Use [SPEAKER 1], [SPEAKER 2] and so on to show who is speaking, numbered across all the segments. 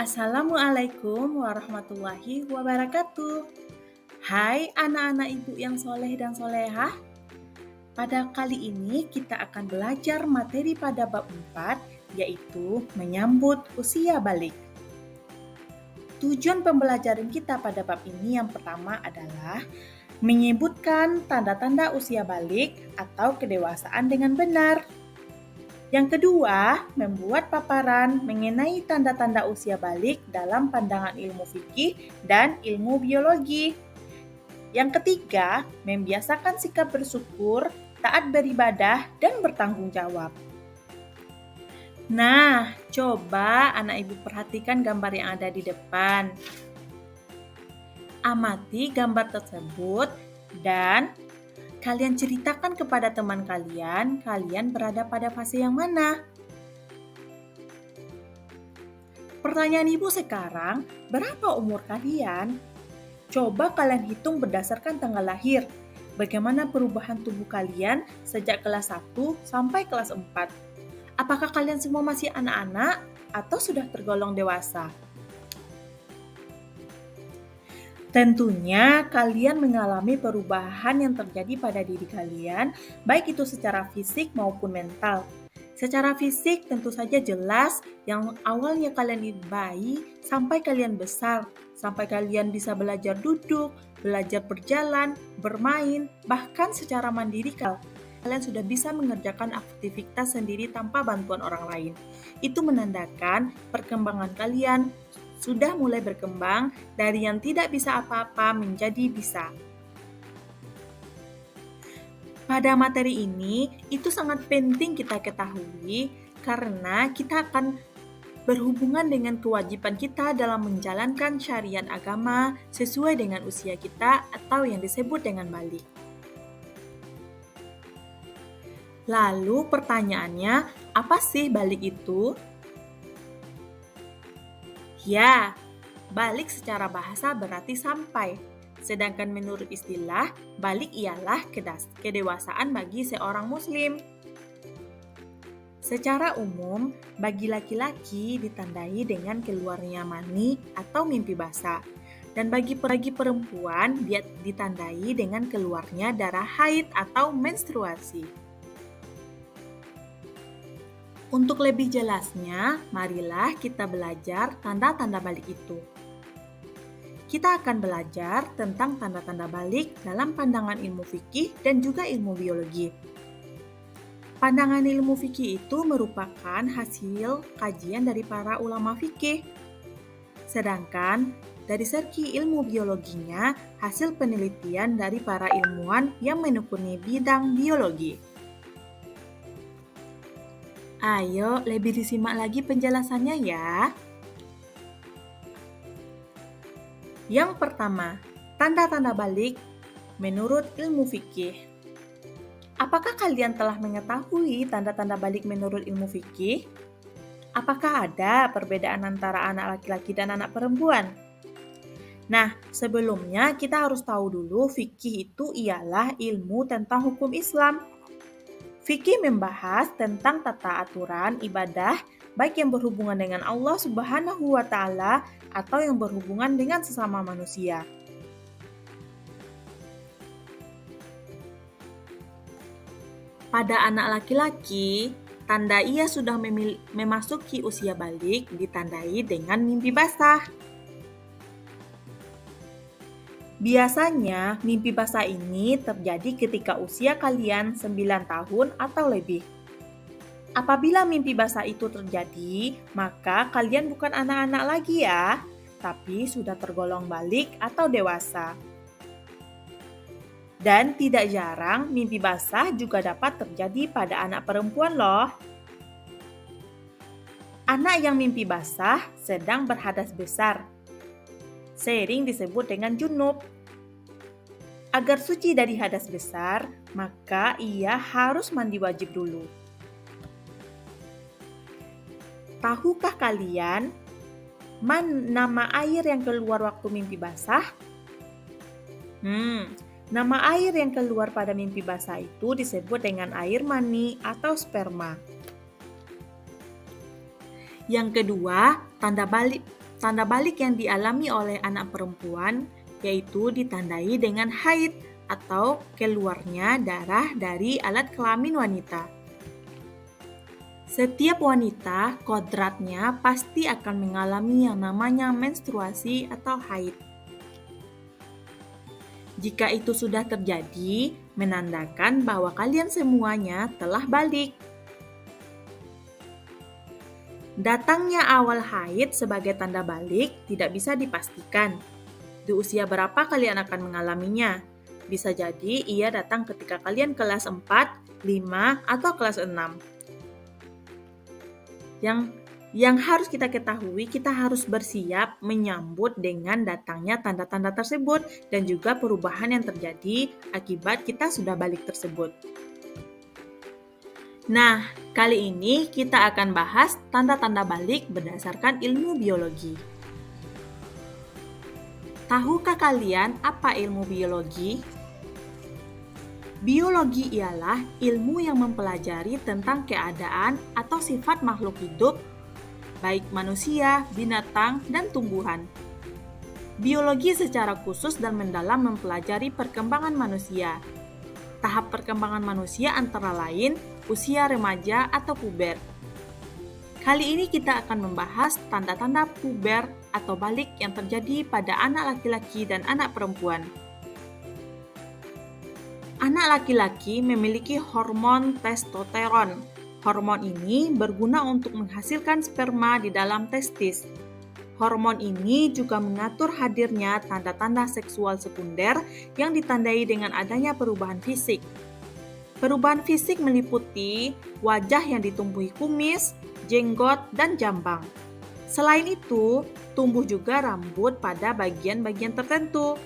[SPEAKER 1] Assalamualaikum warahmatullahi wabarakatuh. Hai anak-anak ibu yang soleh dan solehah. Pada kali ini kita akan belajar materi pada bab 4, yaitu menyambut usia balik. Tujuan pembelajaran kita pada bab ini yang pertama adalah menyebutkan tanda-tanda usia balik atau kedewasaan dengan benar. Yang kedua, membuat paparan mengenai tanda-tanda usia balik dalam pandangan ilmu fikih dan ilmu biologi. Yang ketiga, membiasakan sikap bersyukur, taat beribadah, dan bertanggung jawab. Nah, coba anak ibu perhatikan gambar yang ada di depan. Amati gambar tersebut dan kalian ceritakan kepada teman kalian berada pada fase yang mana. Pertanyaan ibu sekarang, berapa umur kalian? Coba kalian hitung berdasarkan tanggal lahir. Bagaimana perubahan tubuh kalian sejak kelas 1 sampai kelas 4? Apakah kalian semua masih anak-anak atau sudah tergolong dewasa? Tentunya kalian mengalami perubahan yang terjadi pada diri kalian, baik itu secara fisik maupun mental. Secara fisik tentu saja jelas yang awalnya kalian bayi sampai kalian besar, sampai kalian bisa belajar duduk, belajar berjalan, bermain, bahkan secara mandiri kalian sudah bisa mengerjakan aktivitas sendiri tanpa bantuan orang lain. Itu menandakan perkembangan kalian sudah mulai berkembang dari yang tidak bisa apa-apa menjadi bisa. Pada materi ini, itu sangat penting kita ketahui karena kita akan berhubungan dengan kewajiban kita dalam menjalankan syariat agama sesuai dengan usia kita atau yang disebut dengan balik. Lalu pertanyaannya, apa sih balik itu? Ya, balik secara bahasa berarti sampai. Sedangkan menurut istilah, balik ialah kedewasaan bagi seorang muslim. Secara umum, bagi laki-laki ditandai dengan keluarnya mani atau mimpi basah. Dan bagi perempuan ditandai dengan keluarnya darah haid atau menstruasi. Untuk lebih jelasnya, marilah kita belajar tanda-tanda balik itu. Kita akan belajar tentang tanda-tanda balik dalam pandangan ilmu fikih dan juga ilmu biologi. Pandangan ilmu fikih itu merupakan hasil kajian dari para ulama fikih. Sedangkan dari segi ilmu biologinya, hasil penelitian dari para ilmuwan yang menekuni bidang biologi. Ayo, lebih disimak lagi penjelasannya ya. Yang pertama, tanda-tanda balik menurut ilmu fikih. Apakah kalian telah mengetahui tanda-tanda balik menurut ilmu fikih? Apakah ada perbedaan antara anak laki-laki dan anak perempuan? Nah, sebelumnya kita harus tahu dulu fikih itu ialah ilmu tentang hukum Islam. Fikih membahas tentang tata aturan ibadah, baik yang berhubungan dengan Allah Subhanahu wa Ta'ala atau yang berhubungan dengan sesama manusia. Pada anak laki-laki, tanda ia sudah memasuki usia balik ditandai dengan mimpi basah. Biasanya, mimpi basah ini terjadi ketika usia kalian 9 tahun atau lebih. Apabila mimpi basah itu terjadi, maka kalian bukan anak-anak lagi ya, tapi sudah tergolong balik atau dewasa. Dan tidak jarang, mimpi basah juga dapat terjadi pada anak perempuan loh. Anak yang mimpi basah sedang berhadas besar. Sering disebut dengan junub. Agar suci dari hadas besar, maka ia harus mandi wajib dulu. Tahukah kalian nama air yang keluar waktu mimpi basah? Nama air yang keluar pada mimpi basah itu disebut dengan air mani atau sperma. Yang kedua, Tanda balik yang dialami oleh anak perempuan yaitu ditandai dengan haid atau keluarnya darah dari alat kelamin wanita. Setiap wanita kodratnya pasti akan mengalami yang namanya menstruasi atau haid. Jika itu sudah terjadi, menandakan bahwa kalian semuanya telah balik. Datangnya awal haid sebagai tanda balik tidak bisa dipastikan. Di usia berapa kalian akan mengalaminya? Bisa jadi ia datang ketika kalian kelas 4, 5, atau kelas 6. Yang harus kita ketahui, kita harus bersiap menyambut dengan datangnya tanda-tanda tersebut dan juga perubahan yang terjadi akibat kita sudah balik tersebut. Nah, kali ini kita akan bahas tanda-tanda balik berdasarkan ilmu biologi. Tahukah kalian apa ilmu biologi? Biologi ialah ilmu yang mempelajari tentang keadaan atau sifat makhluk hidup, baik manusia, binatang, dan tumbuhan. Biologi secara khusus dan mendalam mempelajari perkembangan manusia. Tahap perkembangan manusia antara lain usia remaja atau puber. Kali ini kita akan membahas tanda-tanda puber atau balik yang terjadi pada anak laki-laki dan anak perempuan. Anak laki-laki memiliki hormon testosteron. Hormon ini berguna untuk menghasilkan sperma di dalam testis. Hormon ini juga mengatur hadirnya tanda-tanda seksual sekunder yang ditandai dengan adanya perubahan fisik. Perubahan fisik meliputi wajah yang ditumbuhi kumis, jenggot, dan jambang. Selain itu, tumbuh juga rambut pada bagian-bagian tertentu.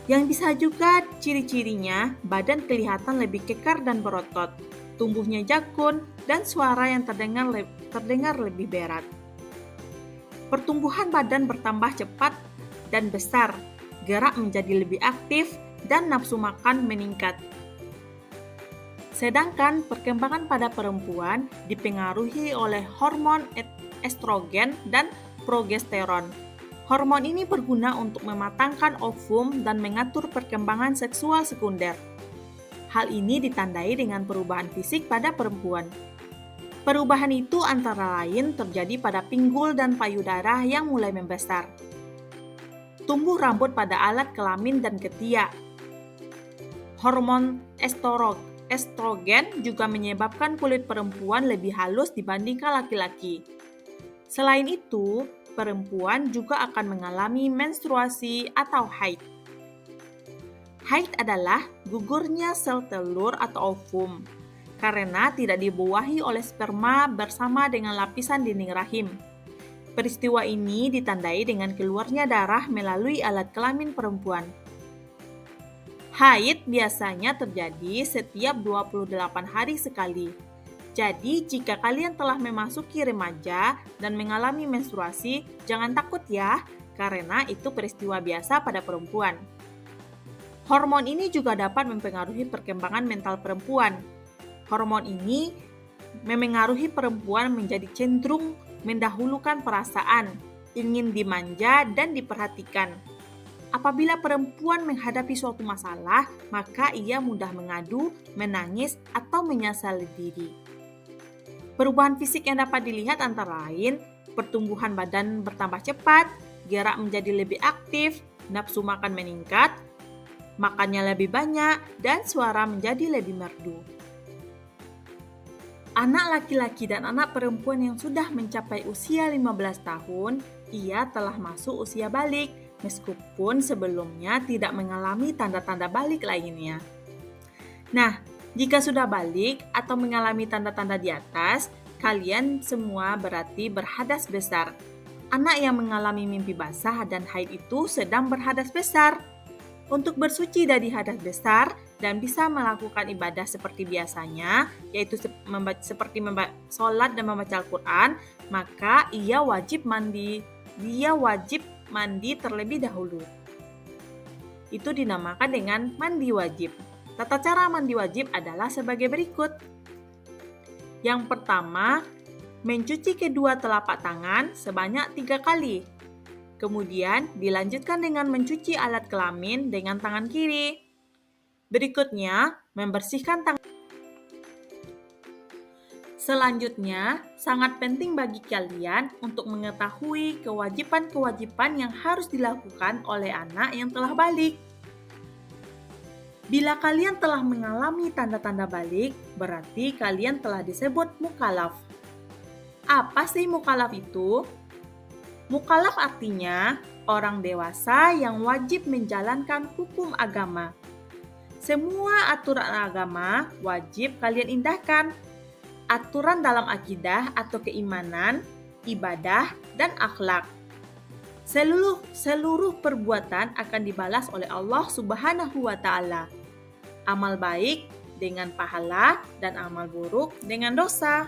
[SPEAKER 1] Yang bisa juga ciri-cirinya, badan kelihatan lebih kekar dan berotot, tumbuhnya jakun, dan suara yang terdengar lebih berat. Pertumbuhan badan bertambah cepat dan besar, gerak menjadi lebih aktif, dan nafsu makan meningkat. Sedangkan perkembangan pada perempuan dipengaruhi oleh hormon estrogen dan progesteron. Hormon ini berguna untuk mematangkan ovum dan mengatur perkembangan seksual sekunder. Hal ini ditandai dengan perubahan fisik pada perempuan. Perubahan itu antara lain terjadi pada pinggul dan payudara yang mulai membesar. Tumbuh rambut pada alat kelamin dan ketiak. Hormon estrogen juga menyebabkan kulit perempuan lebih halus dibandingkan laki-laki. Selain itu, perempuan juga akan mengalami menstruasi atau haid. Haid adalah gugurnya sel telur atau ovum, karena tidak dibuahi oleh sperma bersama dengan lapisan dinding rahim. Peristiwa ini ditandai dengan keluarnya darah melalui alat kelamin perempuan. Haid biasanya terjadi setiap 28 hari sekali. Jadi, jika kalian telah memasuki remaja dan mengalami menstruasi, jangan takut ya, karena itu peristiwa biasa pada perempuan. Hormon ini juga dapat mempengaruhi perkembangan mental perempuan. Hormon ini memengaruhi perempuan menjadi cenderung mendahulukan perasaan, ingin dimanja dan diperhatikan. Apabila perempuan menghadapi suatu masalah, maka ia mudah mengadu, menangis, atau menyesali diri. Perubahan fisik yang dapat dilihat antara lain, pertumbuhan badan bertambah cepat, gerak menjadi lebih aktif, nafsu makan meningkat, makannya lebih banyak, dan suara menjadi lebih merdu. Anak laki-laki dan anak perempuan yang sudah mencapai usia 15 tahun, ia telah masuk usia balik, meskipun sebelumnya tidak mengalami tanda-tanda balik lainnya. Nah, jika sudah balik atau mengalami tanda-tanda di atas, kalian semua berarti berhadas besar. Anak yang mengalami mimpi basah dan haid itu sedang berhadas besar. Untuk bersuci dari hadas besar dan bisa melakukan ibadah seperti biasanya, yaitu seperti sholat dan membaca Al-Quran, maka ia wajib mandi terlebih dahulu. Itu dinamakan dengan mandi wajib. Tata cara mandi wajib adalah sebagai berikut. Yang pertama, Mencuci kedua telapak tangan sebanyak 3 kali. Kemudian dilanjutkan dengan mencuci alat kelamin dengan tangan kiri. Berikutnya, membersihkan tangan. Selanjutnya, sangat penting bagi kalian untuk mengetahui kewajiban-kewajiban yang harus dilakukan oleh anak yang telah balik. Bila kalian telah mengalami tanda-tanda balik, berarti kalian telah disebut mukallaf. Apa sih mukallaf itu? Mukallaf artinya orang dewasa yang wajib menjalankan hukum agama. Semua aturan agama wajib kalian indahkan. Aturan dalam akidah atau keimanan, ibadah, dan akhlak. Seluruh perbuatan akan dibalas oleh Allah Subhanahu wa Ta'ala. Amal baik dengan pahala dan amal buruk dengan dosa.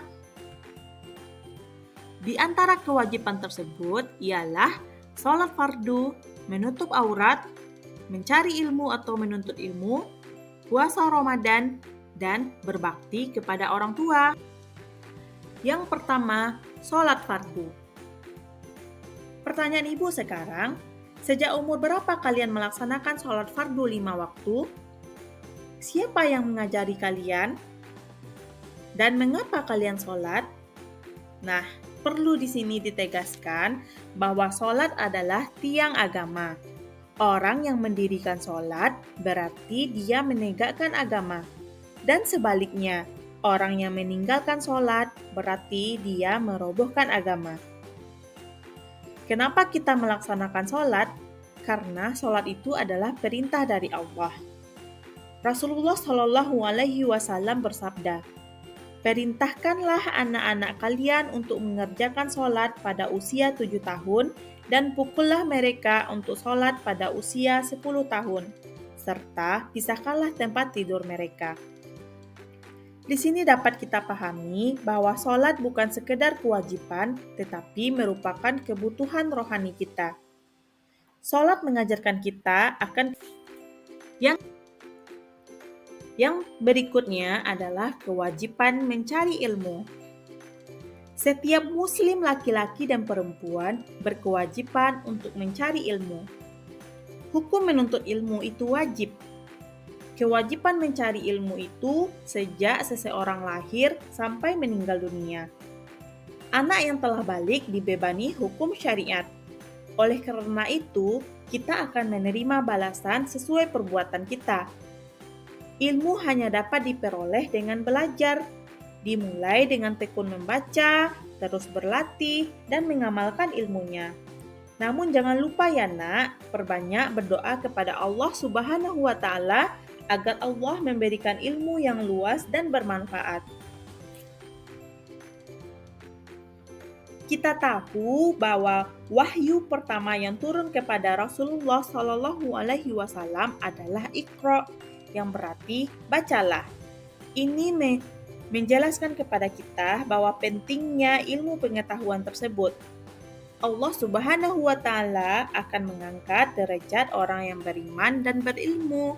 [SPEAKER 1] Di antara kewajiban tersebut ialah sholat fardu, menutup aurat, mencari ilmu atau menuntut ilmu, puasa Ramadan, dan berbakti kepada orang tua. Yang pertama, sholat fardu. Pertanyaan ibu sekarang, sejak umur berapa kalian melaksanakan sholat fardu 5 waktu? Siapa yang mengajari kalian? Dan mengapa kalian sholat? Nah, perlu di sini ditegaskan bahwa sholat adalah tiang agama. Orang yang mendirikan sholat berarti dia menegakkan agama. Dan sebaliknya, orang yang meninggalkan sholat berarti dia merobohkan agama. Kenapa kita melaksanakan sholat? Karena sholat itu adalah perintah dari Allah. Rasulullah Shallallahu Alaihi Wasallam bersabda, "Perintahkanlah anak-anak kalian untuk mengerjakan sholat pada usia 7 tahun dan pukullah mereka untuk sholat pada usia 10 tahun, serta pisahkanlah tempat tidur mereka." Di sini dapat kita pahami bahwa sholat bukan sekedar kewajiban, tetapi merupakan kebutuhan rohani kita. Sholat mengajarkan kita akan yang berikutnya adalah kewajiban mencari ilmu. Setiap muslim laki-laki dan perempuan berkewajiban untuk mencari ilmu. Hukum menuntut ilmu itu wajib. Kewajiban mencari ilmu itu sejak seseorang lahir sampai meninggal dunia. Anak yang telah balik dibebani hukum syariat. Oleh karena itu, kita akan menerima balasan sesuai perbuatan kita. Ilmu hanya dapat diperoleh dengan belajar, dimulai dengan tekun membaca, terus berlatih, dan mengamalkan ilmunya. Namun jangan lupa ya nak, perbanyak berdoa kepada Allah Subhanahu wa Ta'ala agar Allah memberikan ilmu yang luas dan bermanfaat. Kita tahu bahwa wahyu pertama yang turun kepada Rasulullah Shallallahu Alaihi Wasallam adalah Iqra, yang berarti bacalah. Ini menjelaskan kepada kita bahwa pentingnya ilmu pengetahuan tersebut. Allah Subhanahu wa Ta'ala akan mengangkat derajat orang yang beriman dan berilmu.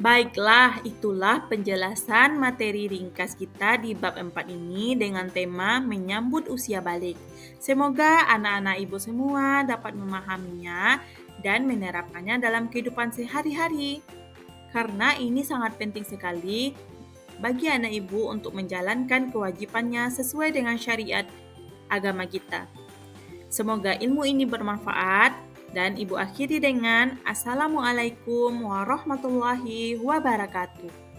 [SPEAKER 1] Baiklah, itulah penjelasan materi ringkas kita di bab 4 ini dengan tema menyambut usia balik. Semoga anak-anak ibu semua dapat memahaminya dan menerapkannya dalam kehidupan sehari-hari. Karena ini sangat penting sekali bagi anak ibu untuk menjalankan kewajibannya sesuai dengan syariat agama kita. Semoga ilmu ini bermanfaat. Dan ibu akhiri dengan Assalamualaikum warahmatullahi wabarakatuh.